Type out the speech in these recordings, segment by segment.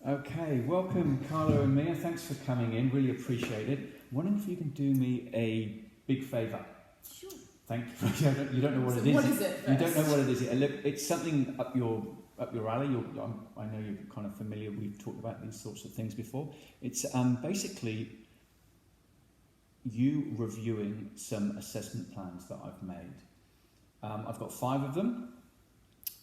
Okay, welcome Carlo and Mia. Thanks for coming in. Really appreciate it. Wondering if you can do me a big favour. Sure. Thank you. You don't know what it is. What is it? You don't know what it is. Look, it's something up your alley. I know you're kind of familiar. We've talked about these sorts of things before. It's basically you reviewing some assessment plans that I've made. I've got 5 of them,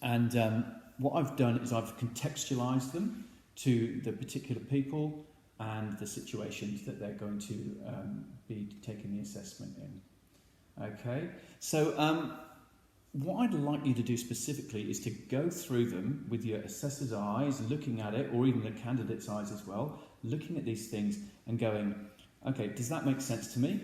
and what I've done is I've contextualised them to the particular people and the situations that they're going to be taking the assessment in. Okay, so what I'd like you to do specifically is to go through them with your assessor's eyes, looking at it, or even the candidate's eyes as well, looking at these things and going, okay, does that make sense to me?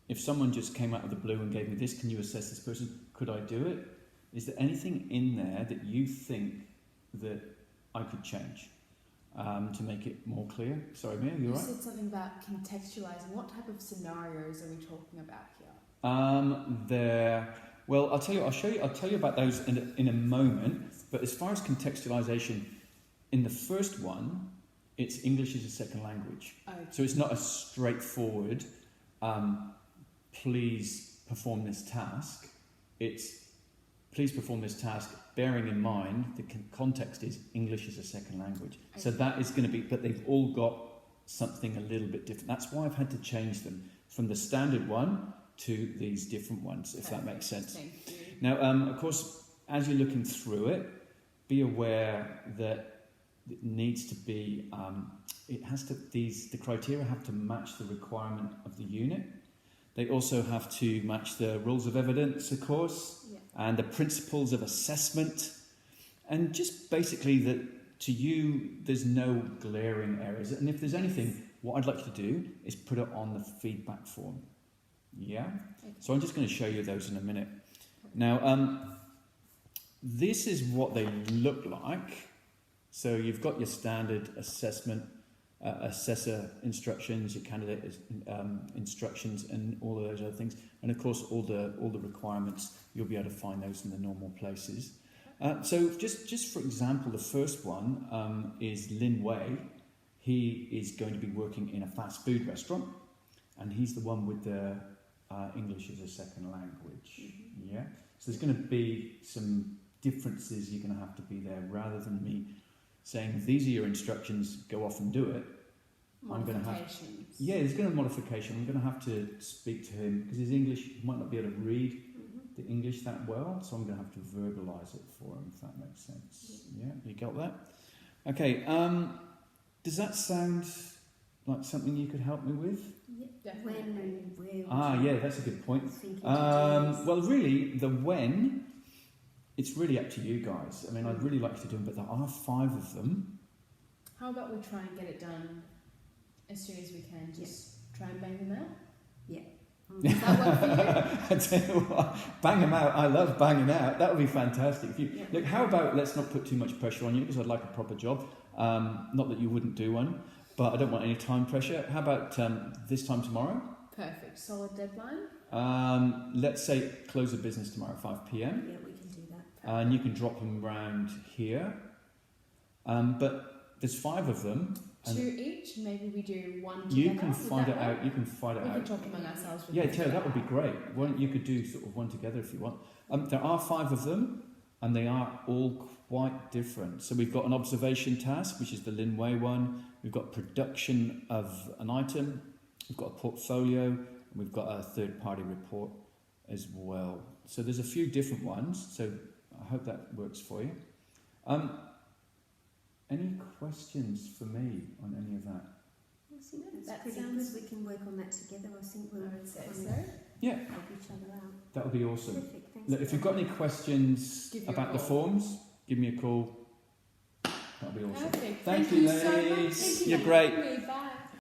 If someone just came out of the blue and gave me this, can you assess this person? Could I do it? Is there anything in there that you think that I could change to make it more clear? Sorry, Mia, you all right? You said something about contextualising. What type of scenarios are we talking about here? Well, I'll tell you about those in a moment. But as far as contextualisation, in the first one, it's English as a second language. Okay. So it's not a straightforward, please perform this task. It's please perform this task, bearing in mind the context is English as a second language. Okay. So that is going to be, but they've all got something a little bit different. That's why I've had to change them from the standard one to these different ones, if that makes sense. Thank you. Now, of course, as you're looking through it, be aware that it needs to be, the criteria have to match the requirement of the unit. They also have to match the rules of evidence, of course, and the principles of assessment. And just basically that to you, there's no glaring errors. And if there's anything, what I'd like you to do is put it on the feedback form. Yeah? Okay. So I'm just going to show you those in a minute. Now, this is what they look like. So you've got your standard assessment, assessor instructions, your candidate instructions, and all of those other things, and of course all the requirements. You'll be able to find those in the normal places. So just for example, the first one is Lin Wei. He is going to be working in a fast food restaurant, and he's the one with the English as a second language. Mm-hmm. Yeah. So there's going to be some differences. You're going to have to be there rather than me saying, these are your instructions, go off and do it. I'm going to have, there's going to be modification. I'm going to have to speak to him because his English, he might not be able to read the English that well, so I'm going to have to verbalise it for him, if that makes sense. Yeah, you got that? Okay, does that sound like something you could help me with? Yeah, definitely. When and where? Yeah, that's a good point. Well, really, the when, it's really up to you guys. I mean, I'd really like you to do them, but there are 5 of them. How about we try and get it done as soon as we can? Just try and bang them out? Yeah. Does that work for you? I tell you what, bang them out. I love banging out. That would be fantastic. Look, how about let's not put too much pressure on you because I'd like a proper job. Not that you wouldn't do one, but I don't want any time pressure. How about this time tomorrow? Perfect. Solid deadline? Let's say close of business tomorrow, 5 p.m. Yeah, we can do that. And you can drop them around here. But there's 5 of them. 2 each? Maybe we do 1 together? You can find it out. You can find it out. We can talk among ourselves. Yeah, Taylor, that would be great. You could do sort of 1 together if you want. There are 5 of them, and they are all quite different. So we've got an observation task, which is the Lin Wei one. We've got production of an item. We've got a portfolio. And we've got a third-party report as well. So there's a few different ones. So I hope that works for you. Any questions for me on any of that? That's pretty good. We can work on that together. I think we'll yeah. help each other out. That would be awesome. Perfect. Thanks. Look, if you've got any questions about the forms, give me a call. That would be awesome. Perfect. Thank you, so much. ladies. Thank you. You're great. Bye.